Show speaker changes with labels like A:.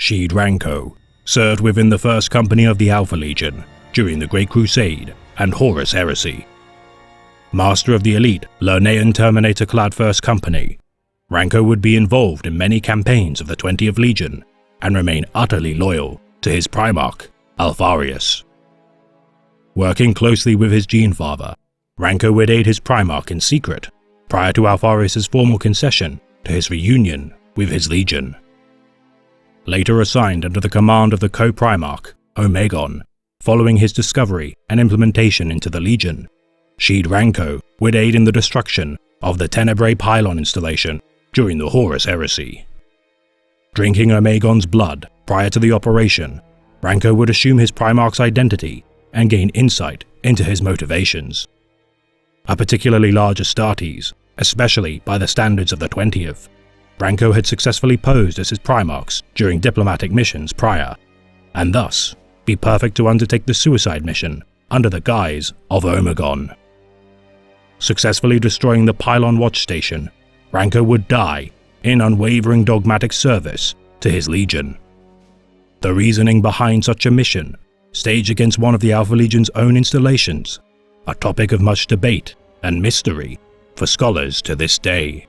A: Sheed Ranko served within the First Company of the Alpha Legion during the Great Crusade and Horus Heresy. Master of the elite Lernaean Terminator-clad First Company, Ranko would be involved in many campaigns of the 20th Legion and remain utterly loyal to his Primarch, Alpharius. Working closely with his gene father, Ranko would aid his Primarch in secret prior to Alpharius' formal concession to his reunion with his Legion. Later assigned under the command of the co-Primarch, Omegon, following his discovery and implementation into the Legion, Sheed Ranko would aid in the destruction of the Tenebrae pylon installation during the Horus Heresy. Drinking Omegon's blood prior to the operation, Ranko would assume his Primarch's identity and gain insight into his motivations. A particularly large Astartes, especially by the standards of the 20th, Ranko had successfully posed as his Primarchs during diplomatic missions prior, and thus be perfect to undertake the suicide mission under the guise of Omegon. Successfully destroying the Pylon Watch Station, Ranko would die in unwavering dogmatic service to his Legion. The reasoning behind such a mission, staged against one of the Alpha Legion's own installations, a topic of much debate and mystery for scholars to this day.